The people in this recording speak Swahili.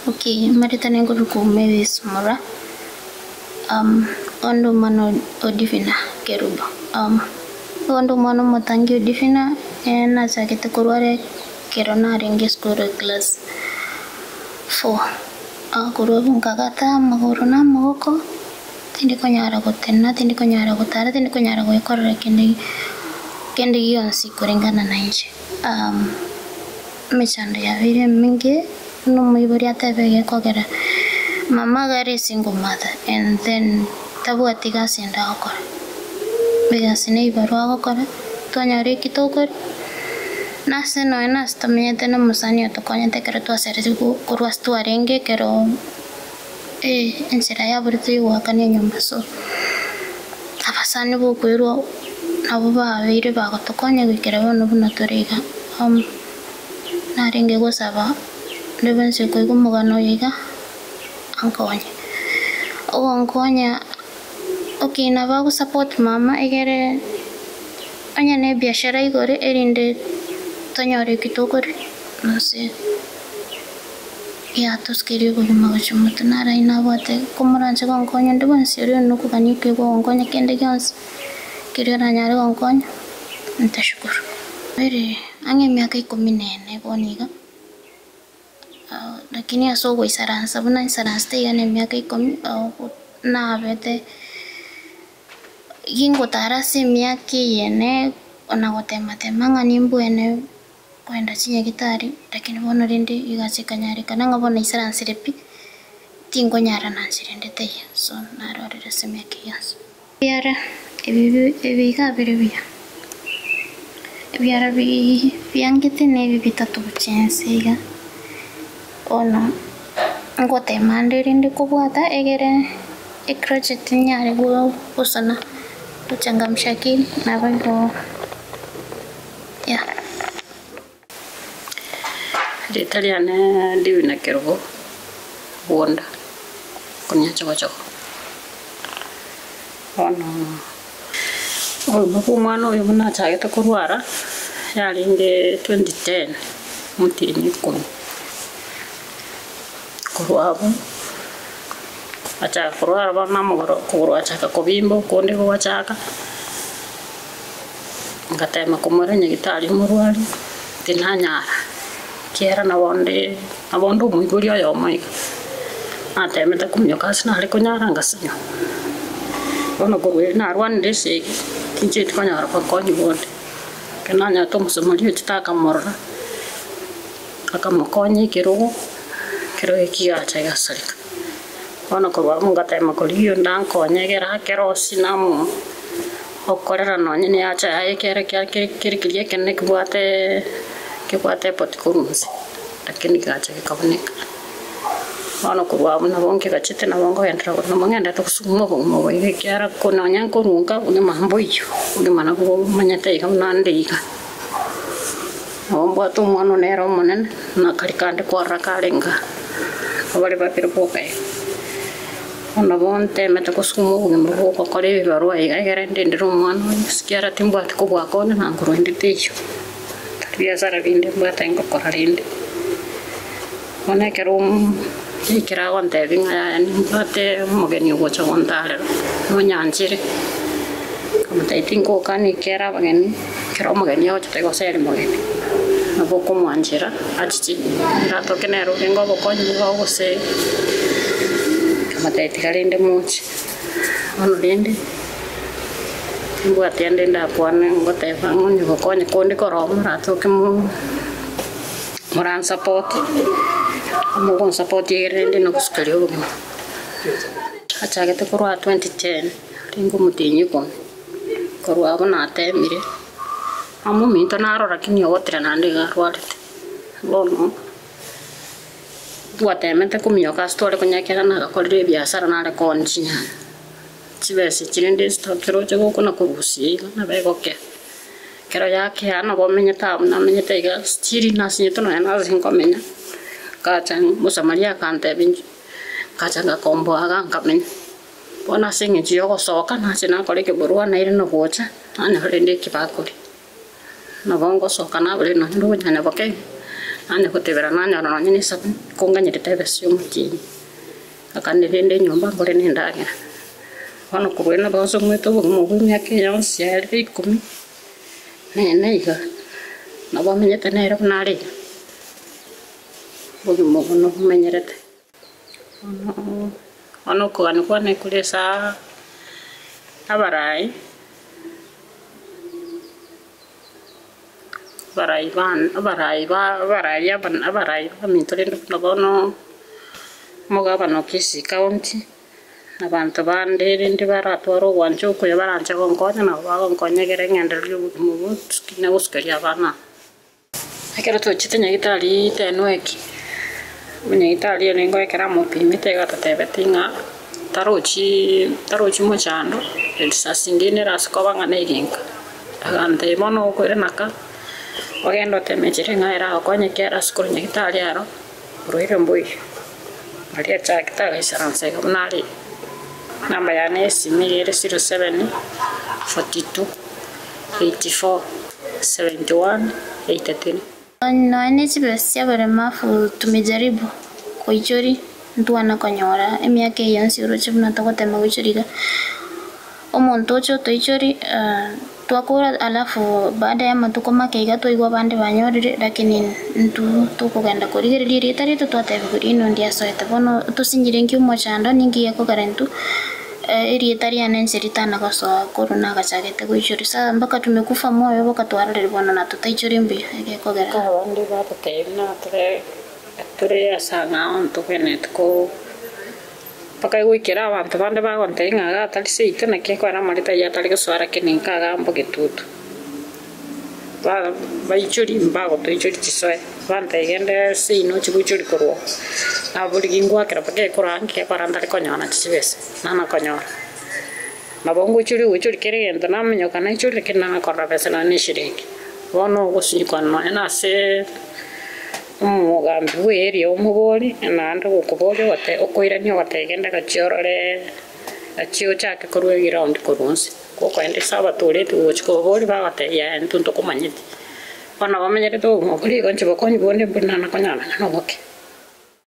Okay, maritane nguru kume sumura. Ondo mano odifina keruba. Ondo mano motangi odifina na sakete kurware kerona renge school class 4. Kuru kagata maguruna mogoko. Tindi konyara gotena, tindi konyara gotara, tindi konyara goikorera kende yonsi kuringana na nje. Mechando ya vile mingi no muiburi atebege kogera mama gari single mother and then tabu atiga senda okora bega sine ibarwa okora tonyare kitokor nase no enas tamete no musani otokonya tekero to asere kurwas tu arenge kero ensera ya burti wakane nyumba so abasani bukwiro nabo babire bagotokonya gikera bono bunatoriga narenge gosaba lebense ko igumugano yiga ankonya okay na bago support mama egere anya ne biashara igore erinde tonyore kitokore no se ya toskiri go magacho mutnara ina bote komuranje go ankonya ndibon serio no kugani ke go ankonya kende gyans kirio ranyare go ankonya ntashukuru mere ange miaka 14 boniga lakini asogo isaransa buna isaransa yane miaka 10 na bete gingo tarasi miaka yene ona gotema temanga nimbu ene kwenda chinya gitari lakini bono rinde igachika nyari kana ngabona isaransa repi tingo nyara nansirende te so narorere se miaka yas biara ebi ga birebia biara bi biangete ne bi bitatu buchensiga ono ngote mandiri ndi kubwata egere project nyare gusana kuchangamsha akili na hivyo ya Italiane divina kerogo bonda kunya chocho ono mapumano yomuna chageta kurwara yalinge 2010 mutini kono kuruabu acha kuruara bana mogoro kuru acha ka kobimbo konde go acha ngatema komore nyigitali muruali tinanyara kiera na bondo muiguri ayo maika ateme ta kumyo kasna hali konyara ngasinyo ono kurwe na rwan dese kinje tukanyara pa konyi bonde kenanya to musomali utaka morra akamokonyi kirugo kero ekiacha gasalika ono korwa mungata makoliyo ndanko nyegera kero sinamu okorera no nyine acha ayekere kirikiriye kenne kibwate potkurumsi lakini gacha kaboneka ono korwa muna bonke gachete na bongo entra no mangenda to kusumo bongo yekera kona nyanko runga une mambo iyo une mana ko manyate ikamnande ika ombo to mwana nero monen na karikande kwara kalenga abali bakira pokai ono bonte meta kusumo ngimbo ko kore barua igere ndendero mwana sikiara timbo atiko bwakone na ngurende techo biashara binde mbata ngo koralinde mona kerum ikira wonte binga ya mbate mogeni ugocha wontale no nyanjire kamata itingo kani kera bageni kero mogeni yo tete goseri mogeni nabo kumwanjira achichi rato kenero ngo bokonyi ngo gose kamata itikalinde muchi ono linde mbwa tende nda pwane ngote fangonyi bokonyi kondi korom rato kemu moran support amugon support yerende no kuskaliyo acha gete korwa 2010 ringo mutinyi kon korwa bona temire amu minto naro rakini otra nande garwalete lono buatemete kumyoka stole kunyakera na kolire biashara na konchinya chibese chirende stokero chego kuna kurusi na begoke kero yake ana bomenyeta na menyeta iga chiri na sinyeto na na zinkomenya kacha musamaria kante binji kacha ga kombo aga nkamenya bona singe jiyo soka na sina koleke burua na ile no bocha ana rende kipakuri na bongo soka na bale no ndunya na boke anya gutebera nanya no nyine sabu konganyire tebesyo mukini akanirinde nyumba ngore nindagira ono kubwena bazo mweto mu myaka yonse yari 10 neiga nabamenyete nero nari uyu mugono kumenyerete ono kwane kulesa abarai bamitore nabono mugabano kisi county abantu bandere ndi baratwara ogwancho kuya barancha gonkonya na bagonkonyegere ngenderyo mu skina uskaria bana akero tochite nyagitari tenweki munyagitari nengo ekera mupimite gatatebetinga tarochi mochando sasindine raskoba ngane iginka agante mono kwerenaka ogendo temechere ngaira okonye kera skuru nyagitari aro roire mbui Maria chakita isaranse kabnali namba yane simire 07 42 84 71 83 No NHBS baremafu tumejaribu kuichori ntuana konyora emiaka yansi urochibu natokotema kuichoriga omuntu ocho toichori twakora alafu baada ya matuko makeiga toigwa bande banyorire lakini ntu tukugenda kurigereria rita rito twatebiguri ino ndia soete bono tusinyire nkiumo chando ningi yako garantu rieta riane nseritana gasoa korona gachagete kuichorisa mpaka tumekufa moyo bakatwarire bono na tutaichori mbi gekogera kabandi batatena tore asanga onto kenetko paka gwikira abantu bande bagontenga atari seite na kekwara marita ya tari guswara keninka gambo getutu baichori mbago toichori chisoe bante igende sino chibuchori korwo aburi gingwa kera pake koranke parandari konyana chibese nana konyora nabongo churi kerendo namenyo kana churi kenana korra pesa na nishiriki bono gusirikana na se umugambi weri omubori nande gukubori wate okoiranyo wategenda gachiorore achio chake korwe round korunsi koko ende saba torete wochikobori bagate ya ntunto kumanyiti bana bamenyere to mukuri konche bakonyi bonde bunana konyana no boke